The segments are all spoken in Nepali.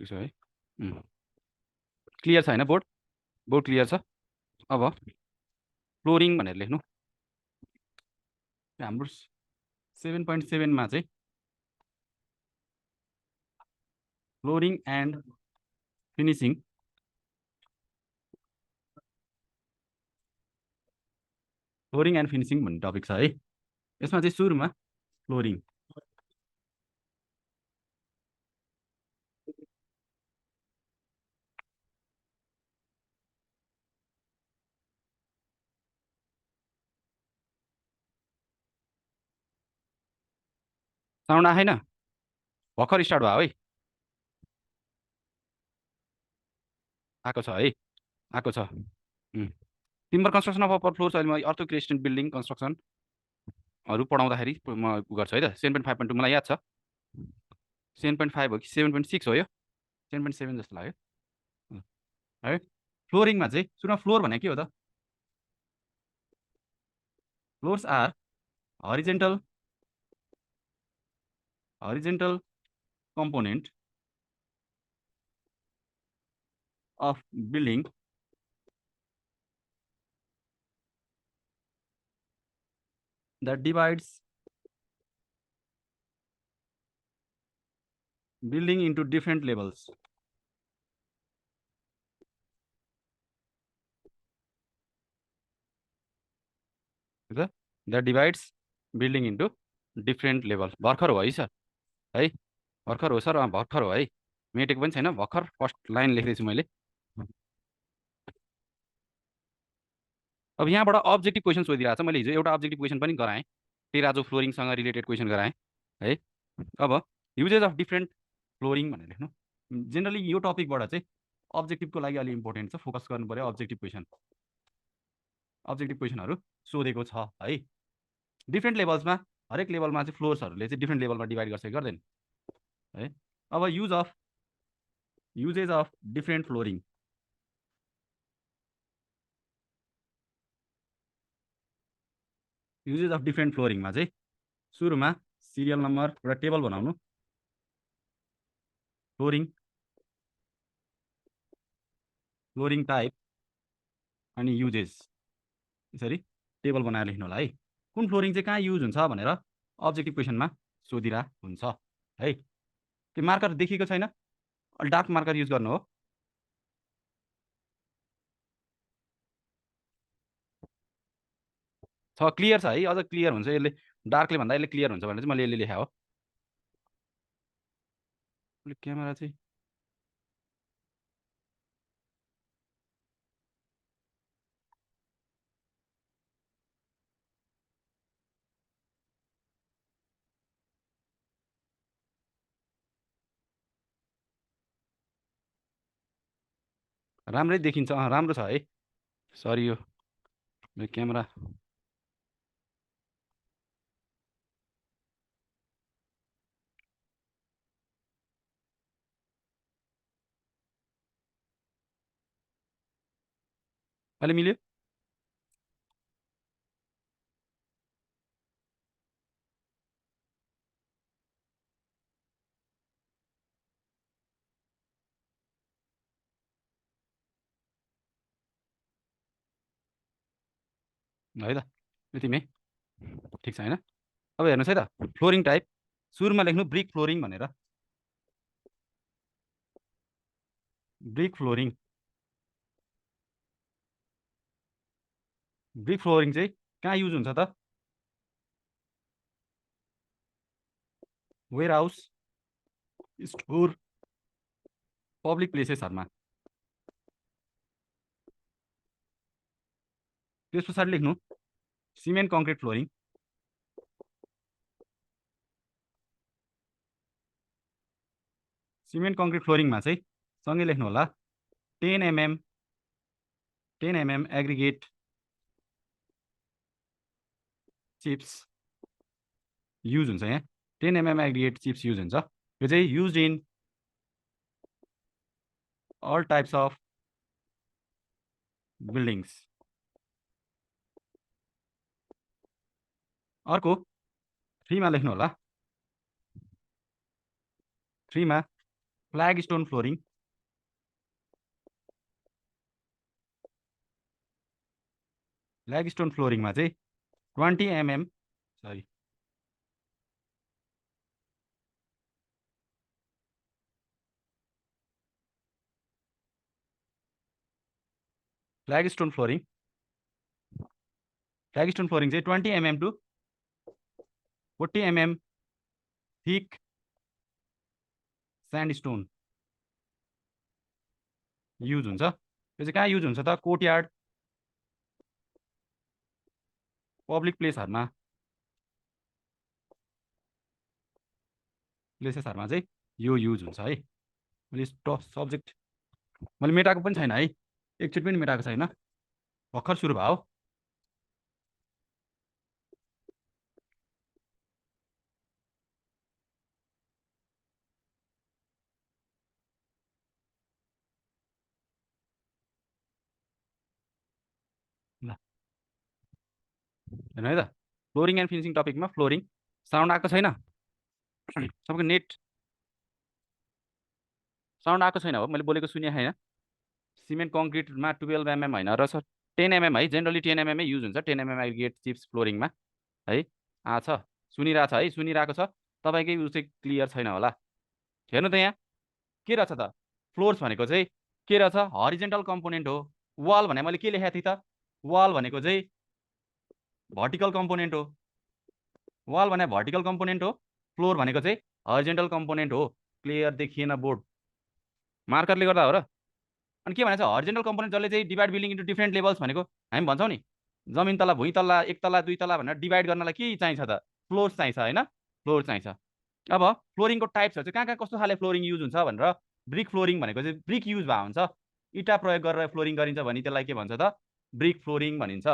त्यसो है क्लियर छ हैन बोर्ड बोर्ड क्लियर छ अब फ्लोरिङ भनेर लेख्नु हाम्रो 7.7 मा चाहिँ फ्लोरिङ एन्ड फिनिसिङ भन्ने टपिक छ है यसमा चाहिँ सुरुमा फ्लोरिङ साउन्ड आएन भर्खर स्टार्ट भयो है आएको छ है आएको छ timber construction of upper floor छ अहिले म अर्थो क्रिएसन बिल्डिङ कन्स्ट्रक्सनहरू पढाउँदाखेरि म गर्छु है त 7.5.2 मलाई याद छ 7.5 हो कि 7.6 हो यो 7.7 जस्तो लाग्यो है फ्लोरिङमा चाहिँ सुरुमा फ्लोर भने के हो त floors are horizontal component of building that divides building into different levels. That divides building into different levels. भर्खर हो है सर है भर्खर हो सर भर्खर हो है मेटेको पनि छैन भर्खर फर्स्ट लाइन लेख्दैछु मैले अब यहाँबाट अब्जेक्टिभ क्वेसन सोधिरहेको छ मैले हिजो एउटा अब्जेक्टिभ क्वेसन पनि गराएँ टेराजो फ्लोरिङसँग रिलेटेड क्वेसन गराएँ है अब युजेस अफ डिफ्रेन्ट फ्लोरिङ भनेर लेख्नु जेनरली यो टपिकबाट चाहिँ अब्जेक्टिभको लागि अलि इम्पोर्टेन्ट छ फोकस गर्नु पर्यो अब्जेक्टिभ क्वेसनहरू सोधेको छ है डिफ्रेन्ट लेभल्समा हरेक लेभलमा चाहिँ फ्लोर्सहरूले चाहिँ डिफ्रेन्ट लेभलमा डिभाइड गर्छ कि गर्दैन है अब uses of different flooring uses of different फ्लोरिङमा चाहिँ सुरुमा सिरियल नम्बर एउटा टेबल बनाउनु फ्लोरिङ टाइप अनि युजेस यसरी टेबल बनाएर लेख्नु होला है कुन फ्लोरिङ चाहिँ कहाँ युज हुन्छ भनेर अब्जेक्टिभ क्वेसनमा सोधिरा हुन्छ है त्यो मार्कर देखिएको छैन डार्क मार्कर युज गर्नु हो छ क्लियर छ है अझ क्लियर हुन्छ यसले डार्कले भन्दा यसले क्लियर हुन्छ भनेर चाहिँ मैले यसले लेखा हो क्यामेरा चाहिँ राम्रै देखिन्छ राम्रो छ है सरी यो क्यामेरा अहिले मिल्यो है त यति नै ठिक छ हैन अब हेर्नुहोस् है त फ्लोरिङ टाइप सुरुमा लेख्नु ब्रिक फ्लोरिङ भनेर ब्रिक फ्लोरिङ चाहिँ कहाँ युज हुन्छ त वेयर हाउस स्टोर पब्लिक प्लेसेसहरुमा त्यस पछाडि लेख्नु cement concrete flooring cement concrete फ्लोरिङमा चाहिँ सँगै लेख्नु होला 10 mm एग्रिगेट चिप्स युज हुन्छ यहाँ 10 mm एग्रिगेट चिप्स युज हुन्छ यो चाहिँ use in all types of buildings अर्को 3 मा लेख्नु होला 3 मा फ्ल्याग स्टोन फ्लोरिङ फ्लोरिङमा चाहिँ 20 mm, sorry flag stone flooring चाहिँ 20 mm to 40 mm thick sand stone use हुन्छ। त्यो चाहिँ कहाँ युज हुन्छ त? कोर्टयार्ड, पब्लिक प्लेसेसहरूमा चाहिँ यो युज हुन्छ है। मैले सब्जेक्ट मैले मेटाएको पनि छैन है, एकचोटि पनि मेटाएको छैन, भर्खर सुरु भयो। ल हेर्नु है त, फ्लोरिङ एन्ड फिनिसिङ टपिकमा फ्लोरिङ साउन्ड आएको छैन? सबैको नेट साउन्ड आएको छैन हो? मैले बोलेको सुने होइन? सिमेन्ट कङ्क्रिटमा 12 mm होइन र सर 10 mm है, जेनरली 10 mm युज हुन्छ 10 mm एग्रिगेट चिप्स फ्लोरिङमा है। छ सुनिरहेको छ है, सुनिरहेको छ, तपाईँकै उयो चाहिँ क्लियर छैन होला। हेर्नु त यहाँ के रहेछ त? फ्लोर्स भनेको चाहिँ के रहेछ? हरिजेन्टल कम्पोनेन्ट हो। वाल भने मैले के लेखेको थिएँ त? वाल भनेको चाहिँ भर्टिकल कम्पोनेन्ट हो। वाल भने भर्टिकल कम्पोनेन्ट हो, फ्लोर भनेको चाहिँ हरिजेन्टल कम्पोनेन्ट हो। क्लियर देखिएन बोर्ड? मार्करले गर्दा हो र? अनि के भनेको छ? हरिजेन्टल कम्पोनेन्ट जसले चाहिँ divide building into different levels भनेको हामी भन्छौँ नि, जमिन तला, भुइँ तला, एक तला, दुई तला भनेर डिभाइड गर्नलाई के चाहिन्छ त? फ्लोर्स चाहिन्छ होइन? फ्लोर चाहिन्छ। अब फ्लोरिङको टाइप्सहरू चाहिँ कहाँ कहाँ कस्तो खाले फ्लोरिङ युज हुन्छ भनेर, ब्रिक फ्लोरिङ भनेको चाहिँ ब्रिक युज भएको हुन्छ, इँटा प्रयोग गरेर फ्लोरिङ गरिन्छ भने त्यसलाई के भन्छ त? ब्रिक फ्लोरिङ भनिन्छ।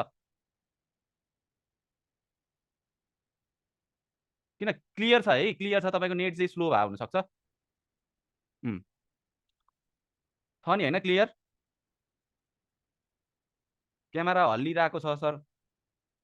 किन क्लियर छ है? क्लियर छ? तपाईँको नेट चाहिँ स्लो भएको हुनसक्छ। छ नि होइन क्लियर? क्यामेरा हल्लिरहेको छ सर?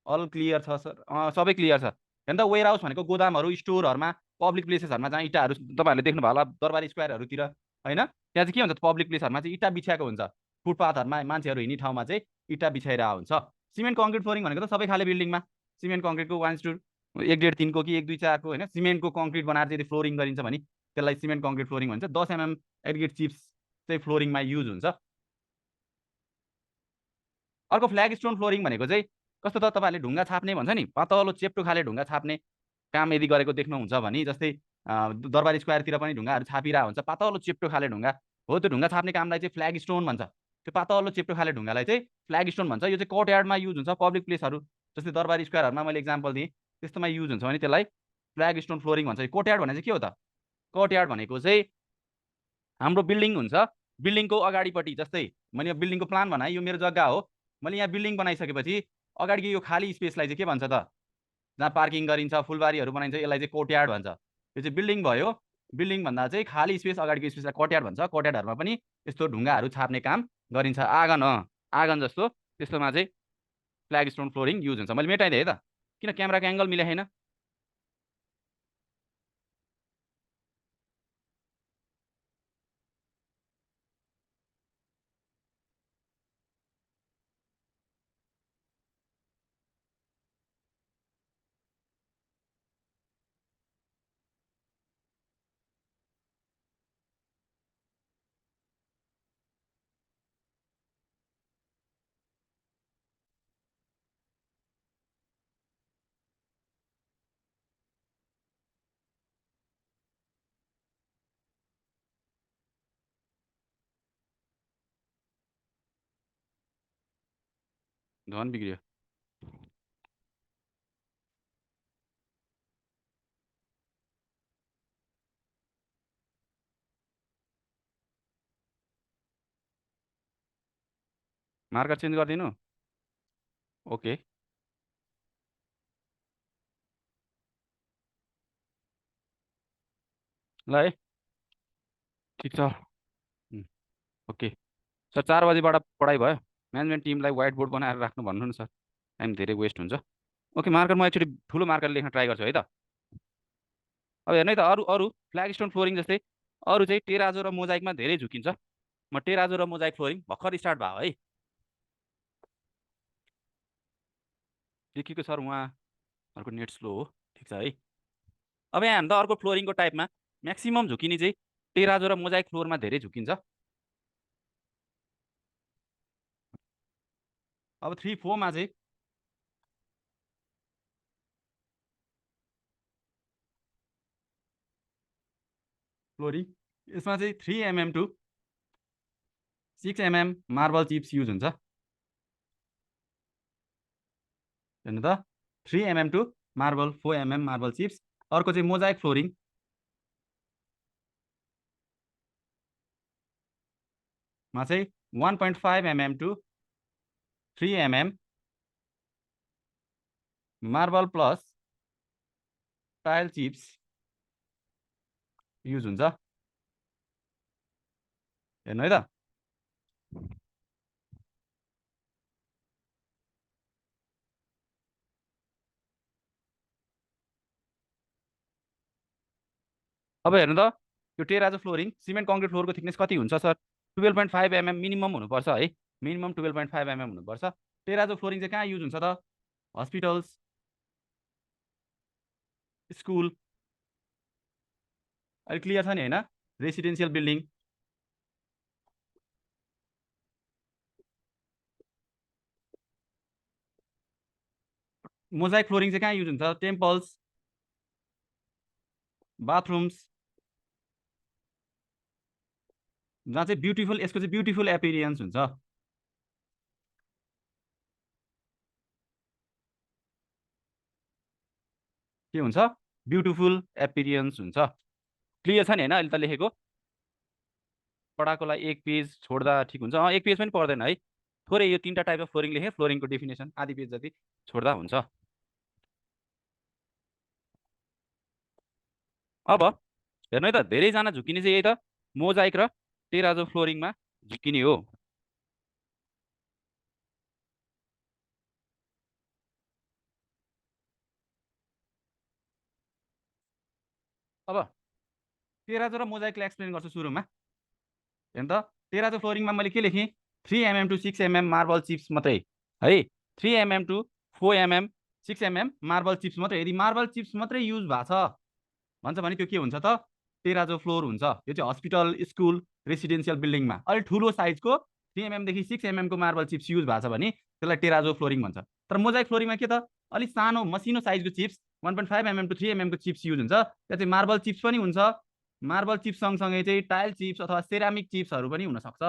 अल क्लियर छ सर? सबै क्लियर छ। हेर्नु त, वेयर हाउस भनेको गोदामहरू, स्टोरहरूमा, पब्लिक प्लेसेसहरूमा जहाँ इँटाहरू तपाईँहरूले देख्नुभयो होला दरबारी स्क्वायरहरूतिर होइन, त्यहाँ चाहिँ के हुन्छ? पब्लिक प्लेसहरूमा चाहिँ इँटा बिछ्याएको हुन्छ, फुटपाथहरूमा मान्छेहरू हिँड्ने ठाउँमा चाहिँ इँटा बिछाइरहेको हुन्छ। सिमेन्ट कङ्क्रिट फ्लोरिङ भनेको त सबै खाले बिल्डिङमा सिमेन्ट कङ्क्रिटको 1:1, 1.5, 3 कि 1, 2, 4 होइन, सिमेन्टको कङ्क्रिट बनाएर चाहिँ फ्लोरिङ गरिन्छ भने त्यसलाई सिमेन्ट कङ्क्रिट फ्लोरिङ भन्छ। 10 mm एग्रिगेट चिप्स चाहिँ फ्लोरिङमा युज हुन्छ। अर्को फ्ल्याग स्टोन फ्लोरिङ भनेको चाहिँ कस्तो त? तपाईँहरूले ढुङ्गा छाप्ने भन्छ नि, पातलो चेप्टो खाले ढुङ्गा छाप्ने काम यदि गरेको देख्नुहुन्छ भने, जस्तै दरबारी स्क्वायरतिर पनि ढुङ्गाहरू छापिरहेको हुन्छ, पातलो चेप्टो खाले ढुङ्गा हो। त्यो ढुङ्गा छाप्ने कामलाई चाहिँ फ्ल्याग स्टोन भन्छ। त्यो पातलो चेप्टो खाले ढुङ्गालाई चाहिँ फ्ल्याग स्टोन भन्छ। यो चाहिँ कोर्टयार्डमा युज हुन्छ, पब्लिक प्लेसहरू जस्तै दरबारी स्क्वायरहरूमा मैले इक्जाम्पल दिएँ, त्यस्तोमा युज हुन्छ भने त्यसलाई फ्ल्याग स्टोन फ्लोरिङ भन्छ। कोर्टयार्ड भने चाहिँ के हो त? कोर्टयार्ड भनेको चाहिँ हाम्रो बिल्डिङ हुन्छ, बिल्डिङको अगाडिपट्टि, जस्तै मैले बिल्डिङको प्लान बनाएँ, यो मेरो जग्गा हो, मैले यहाँ बिल्डिङ बनाइसकेपछि अगाडिको यो खाली स्पेसलाई चाहिँ के भन्छ त? जहाँ पार्किङ गरिन्छ, फुलबारीहरू बनाइन्छ, यसलाई चाहिँ कोर्टयार्ड भन्छ। यो चाहिँ बिल्डिङ भयो। बिल्डिङ भन्दा चाहिँ खाली स्पेस, अगाडिको स्पेसलाई कोर्टयार्ड भन्छ। कोर्टयार्डहरूमा पनि यस्तो ढुङ्गाहरू छाप्ने काम गरिन्छ। आँगन आँगन जस्तो त्यस्तोमा चाहिँ फ्ल्याग स्टोन फ्लोरिङ युज हुन्छ। मैले मेटाइदिएँ है त? किन क्यामेराको एङ्गल मिले छैन? धन बिग्रियो। मार्कर चेन्ज गरिदिनु। ओके, ल है, ठिक छ। ओके सर, 4 बजीबाट पढाइ भयो। म्यानेजमेन्ट टिमलाई व्हाइट बोर्ड बनाएर राख्नु भन्नु न सर, टाइम धेरै वेस्ट हुन्छ। ओके, मार्कर म एकचोटि ठुलो मार्कर लेख्न ट्राई गर्छु है त। अब हेर्नु है त, अरू अरू फ्ल्याग स्टोन फ्लोरिङ जस्तै अरू चाहिँ टेराजो र मोजाइकमा धेरै झुकिन्छ। म टेराजो र मोजाइक फ्लोरिङ भर्खर स्टार्ट भयो है। देखिएको सर उहाँहरूको नेट स्लो हो, ठिक छ है। अब यहाँ हेर्नु त अर्को फ्लोरिङको टाइपमा म्याक्सिमम झुकिने चाहिँ टेराजो र मोजाइक फ्लोरमा धेरै झुकिन्छ। अब 3-4 मा चाहिँ फ्लोरिङ यसमा चाहिँ 3 mm to 6 mm marble chips use हुन्छ। हेर्नु त 3 mm to marble 4 mm marble chips. अर्को चाहिँ मोजाइक फ्लोरिङ मा चाहिँ 1.5 mm to 3 mm marble plus tile chips use हुन्छ। हेर्नु है त अब हेर्नु त यो टेराजो फ्लोरिङ सिमेन्ट कङ्क्रिट फ्लोरको थिकनेस कति हुन्छ सर? 12.5 mm मिनिमम हुनुपर्छ है। मिनिमम 12.5 mm हुनुपर्छ। टेराजो फ्लोरिङ चाहिँ कहाँ युज हुन्छ त? हस्पिटल्स, स्कुल, अहिले क्लियर छ नि होइन? Residential building. मोजाइक फ्लोरिङ चाहिँ कहाँ युज हुन्छ? टेम्पल्स, बाथरुम्स, जहाँ चाहिँ ब्युटिफुल यसको चाहिँ ब्युटिफुल एपिरियन्स हुन्छ। के हुन्छ? ब्युटिफुल एपिरियन्स हुन्छ। क्लियर छ नि होइन अहिले त लेखेको? पढाएको लागि एक पेज छोड्दा ठिक हुन्छ। एक पेज पनि पर्दैन है। थोरै यो 3टा टाइप अफ फ्लोरिङ लेखेँ, फ्लोरिङको डेफिनेसन आधी पेज जति छोड्दा हुन्छ। अब हेर्नु है त धेरैजना झुकिने चाहिँ यही त मोजाइक र टेराजो फ्लोरिङमा झुकिने हो। अब टेराजो र मोजाइकलाई एक्सप्लेन गर्छु सुरुमा। हेर्नु त टेराजो फ्लोरिङमा मैले के लेखेँ? 3 mm to 6 mm marble chips मात्रै है। 3 mm to 4 mm 6 mm marble chips मात्रै। यदि मार्बल चिप्स मात्रै युज भएको छ भन्छ भने त्यो के हुन्छ त? टेराजो फ्लोर हुन्छ। यो चाहिँ हस्पिटल, स्कुल, रेसिडेन्सियल बिल्डिङमा अलिक ठुलो साइजको 3 mm देखि 6 mm को मार्बल चिप्स युज भएको छ भने त्यसलाई टेराजो फ्लोरिङ भन्छ। तर मोजाइक फ्लोरिङमा के त? अलिक सानो मसिनो साइजको चिप्स 1.5 mm टु 3 mm को चिप्स युज हुन्छ। त्यहाँ चाहिँ मार्बल चिप्स पनि हुन्छ। मार्बल चिप्स सँगसँगै चाहिँ टाइल चिप्स अथवा सेरामिक चिप्सहरू पनि हुनसक्छ।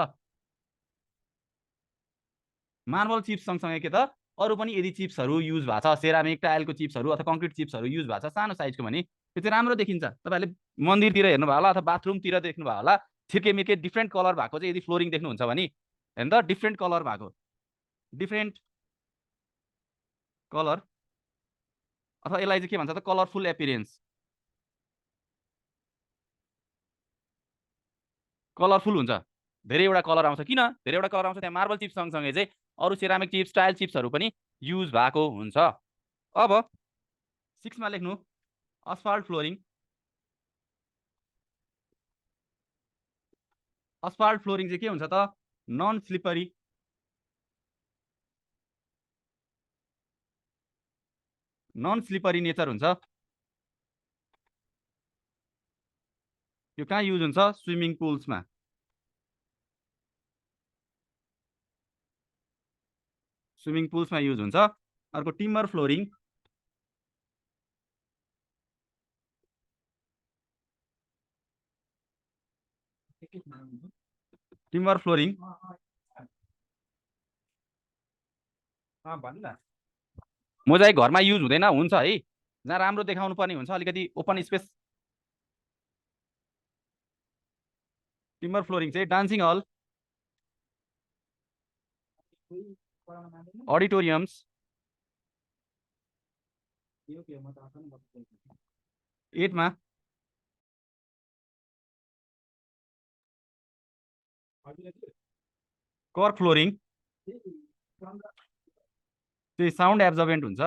मार्बल चिप्स सँगसँगै के त? अरू पनि यदि चिप्सहरू युज भएको छ, सेरामिक टाइलको चिप्सहरू अथवा कङ्क्रिट चिप्सहरू युज भएको छ सानो साइजको भने त्यो चाहिँ राम्रो देखिन्छ। तपाईँहरूले मन्दिरतिर हेर्नुभयो होला अथवा बाथरुमतिर देख्नुभयो होला, छिर्केमिर्के डिफ्रेन्ट कलर भएको चाहिँ यदि फ्लोरिङ देख्नुहुन्छ भने हेर्नु त डिफ्रेन्ट कलर भएको, डिफ्रेन्ट कलर अथवा यसलाई चाहिँ के भन्छ त? Colourful experience. कलरफुल हुन्छ, धेरैवटा कलर आउँछ। किन धेरैवटा कलर आउँछ? त्यहाँ मार्बल चिप्स सँगसँगै चाहिँ अरू सेरामिक चिप्स, टाइल चिप्सहरू पनि युज भएको हुन्छ। अब 6 मा लेख्नु अस्फाल्ट फ्लोरिङ। अस्फाल्ट फ्लोरिङ चाहिँ के हुन्छ त? Non slippery, non slippery nature हुन्छ। यो कहाँ युज हुन्छ? स्विमिङ पुल्समा। स्विमिङ पुल्समा युज हुन्छ। अर्को timber flooring. Timber flooring mosaic घरमा युज हुँदैन, हुन्छ है। जहाँ राम्रो देखाउनु पर्ने हुन्छ अलिकति ओपन स्पेस। टिम्बर फ्लोरिङ चाहिँ डान्सिङ हल, अडिटोरियम्स, 8 मा कर फ्लोरिङ चाहिँ साउन्ड एब्जर्बेन्ट हुन्छ।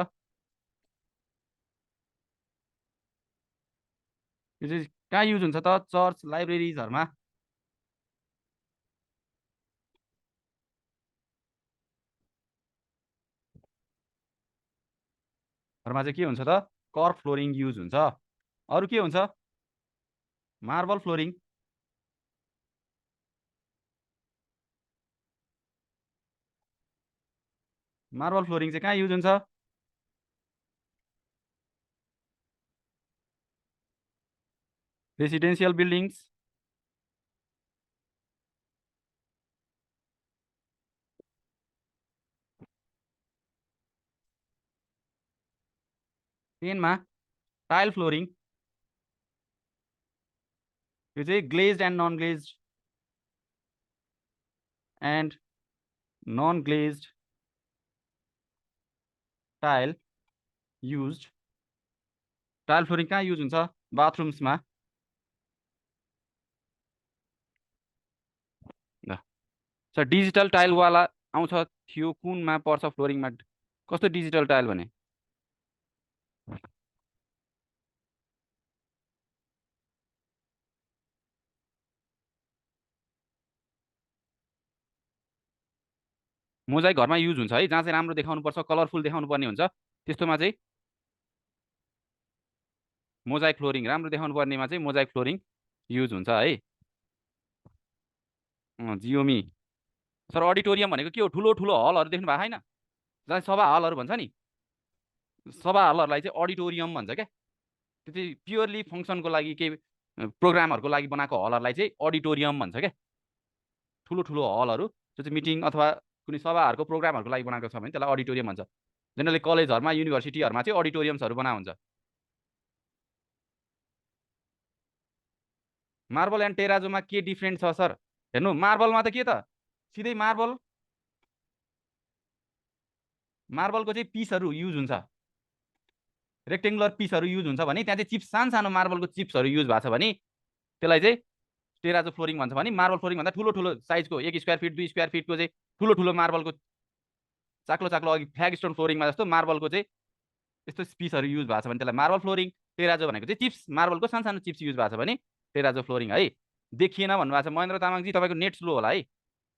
यो चाहिँ कहाँ युज हुन्छ त? चर्च लाइब्रेरिजहरूमा। हरूमा चाहिँ के हुन्छ त? कर्क फ्लोरिङ युज हुन्छ। अरू के हुन्छ? Marble flowering. मार्बल फ्लोरिङ चाहिँ कहाँ युज हुन्छ? Residential buildings. टेनमा टाइल फ्लोरिङ। यो चाहिँ glazed and non glazed and non glazed tile use. Tile flooring कहाँ युज हुन्छ? बाथरुम्समा। ल सर डिजिटल टाइलवाला आउँछ थियो कुनमा पर्छ फ्लोरिङमा? कस्तो डिजिटल टाइल भने? मोजाइक घरमा युज हुन्छ है, जहाँ चाहिँ राम्रो देखाउनु पर्छ, कलरफुल देखाउनु पर्ने हुन्छ त्यस्तोमा चाहिँ मोजाइक फ्लोरिङ, राम्रो देखाउनु पर्नेमा चाहिँ मोजाइक फ्लोरिङ युज हुन्छ है। जियोमी। सर अडिटोरियम भनेको के हो? ठुलो ठुलो हलहरू देख्नु भएको छैन? जहाँ सभा हलहरू भन्छ नि, सभा हलहरूलाई चाहिँ अडिटोरियम भन्छ क्या। त्यो चाहिँ प्योरली फङ्सनको लागि केही प्रोग्रामहरूको लागि बनाएको हलहरूलाई चाहिँ अडिटोरियम भन्छ क्या। ठुलो ठुलो हलहरू जो चाहिँ मिटिङ अथवा कुनै सभाहरूको प्रोग्रामहरूको लागि बनाएको छ भने त्यसलाई अडिटोरियम भन्छ। जेनरली कलेजहरूमा युनिभर्सिटीहरूमा चाहिँ अडिटोरियम्सहरू बना हुन्छ। मार्बल एन्ड टेराजोमा के डिफ्रेन्ट छ सर? हेर्नु, मार्बलमा त के त सिधै मार्बलको चाहिँ पिसहरू युज हुन्छ, रेक्टेङ्गुलर पिसहरू युज हुन्छ भने त्यहाँ चाहिँ चिप्स, सानो सानो मार्बलको चिप्सहरू युज भएको छ भने त्यसलाई चाहिँ टेराजो फ्लोरिङ भन्छ। भने मार्बल फ्लोरिङ भन्दा ठुलो ठुलो साइजको 1 स्क्वायर फिट 2 स्क्वायर फिटको चाहिँ ठुलो ठुलो मार्बलको चाक्लो चाक्लो अघि फ्ल्याग स्टोन फ्लोरिङमा जस्तो मार्बलको चाहिँ यस्तो पिसहरू युज भएको छ भने त्यसलाई मार्बल फ्लोरिङ। टेराजो भनेको चाहिँ चिप्स, मार्बलको सानो सानो चिप्स युज भएको छ भने टेराजो फ्लोरिङ है। देखिएन भन्नुभएको छ महेन्द्र तामाङजी, तपाईँको नेट स्लो होला है,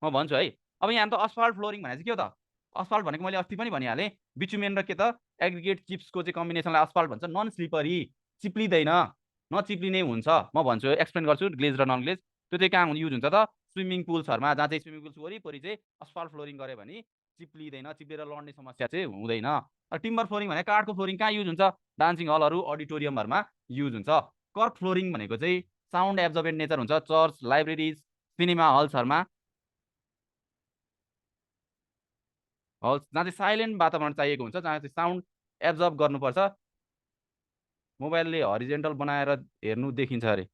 म भन्छु है। अब यहाँ त अस्फाल्ट फ्लोरिङ भनेको चाहिँ के हो त? अस्फाल्ट भनेको मैले अस्ति पनि भनिहालेँ, बिचुमेन र के त एग्रिगेट चिप्सको चाहिँ कम्बिनेसनलाई अस्फाल्ट भन्छ। नन स्लिपरी, चिप्लिँदैन, नचिप्लिने हुन्छ। म भन्छु, एक्सप्लेन गर्छु ग्लेज र नन ग्लेज। त्यो चाहिँ कहाँ युज हुन्छ त? स्विमिङ पुल्सहरूमा, जहाँ चाहिँ स्विमिङ पुल्स वरिपरि चाहिँ अस्फाल्ट फ्लोरिङ गऱ्यो भने चिप्लिँदैन, चिप्लेर लड्ने समस्या चाहिँ हुँदैन। टिम्बर फ्लोरिङ भने काठको फ्लोरिङ कहाँ युज हुन्छ? डान्सिङ हलहरू अडिटोरियमहरूमा युज हुन्छ। कर्क फ्लोरिङ भनेको चाहिँ साउन्ड एब्जर्बेन्ट नेचर हुन्छ, चर्च लाइब्रेरिज सिनेमा हल्सहरूमा, हल्स जहाँ चाहिँ साइलेन्ट वातावरण चाहिएको हुन्छ, जहाँ चाहिँ साउन्ड एब्जर्ब गर्नुपर्छ। मोबाइलले हरिजेन्टल बनाएर हेर्नु देखिन्छ अरे,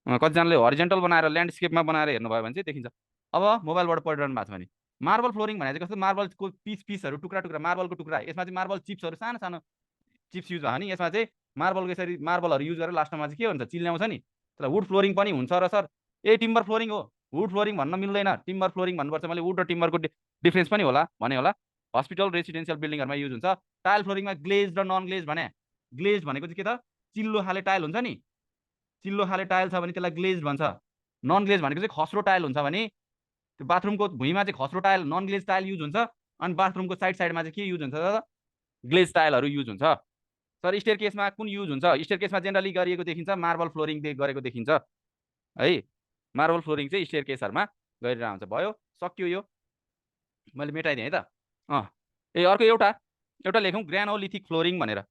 कतिजनाले हरिजेन्टल बनाएर ल्यान्डस्केपमा बनाएर हेर्नुभयो भने चाहिँ देखिन्छ। अब मोबाइलबाट पढिरहनु भएको छ भने मार्बल फ्लोरिङ भनेको चाहिँ कस्तो? मार्बलको पिसहरू, टुक्रा टुक्रा मार्बलको टुक्रा, यसमा चाहिँ मार्बल चिप्सहरू सानो सानो चिप्स युज भयो नि। यसमा चाहिँ मार्बलको यसरी मार्बलहरू युज गरेर लास्टमा चाहिँ के हुन्छ? चिल्ल्याउँछ नि, त्यसलाई वुड फ्लोरिङ पनि हुन्छ र सर। ए टिम्बर फ्लोरिङ हो, वुड फ्लोरिङ भन्न मिल्दैन, टिम्बर फ्लोरिङ भन्नुपर्छ। मैले वुड र टिम्बरको डिफ्रेन्स पनि होला भने होला। हस्पिटल रेसिडेन्सियल बिल्डिङहरूमा युज हुन्छ। टाइल फ्लोरिङमा ग्लेज र नन ग्लेज भने, ग्लेज भनेको चाहिँ के त? चिल्लो खाले टाइल हुन्छ नि, चिल्लो खाले टाइल छ भने त्यसलाई ग्लेज भन्छ। नन ग्लेज भनेको चाहिँ खस्रो टाइल हुन्छ भने त्यो बाथरुमको भुइँमा चाहिँ खस्रो tile, non glaze tile use हुन्छ। अनि बाथरुमको साइड साइडमा चाहिँ के युज हुन्छ त? ग्लेज टाइलहरू युज हुन्छ। सर स्टेयर केसमा कुन युज हुन्छ? स्टेयर केसमा जेनरली गरिएको देखिन्छ, मार्बल फ्लोरिङ गरेको देखिन्छ है। मार्बल फ्लोरिङ चाहिँ स्टेयर केसहरूमा गरेर आउँछ। भयो, सक्यो यो, मैले मेटाइदिएँ है त। ए अर्को एउटा एउटा लेखौँ, ग्रानोलिथिक फ्लोरिङ भनेर।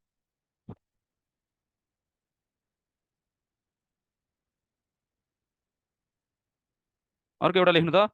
अर्को एउटा लेख्नु त,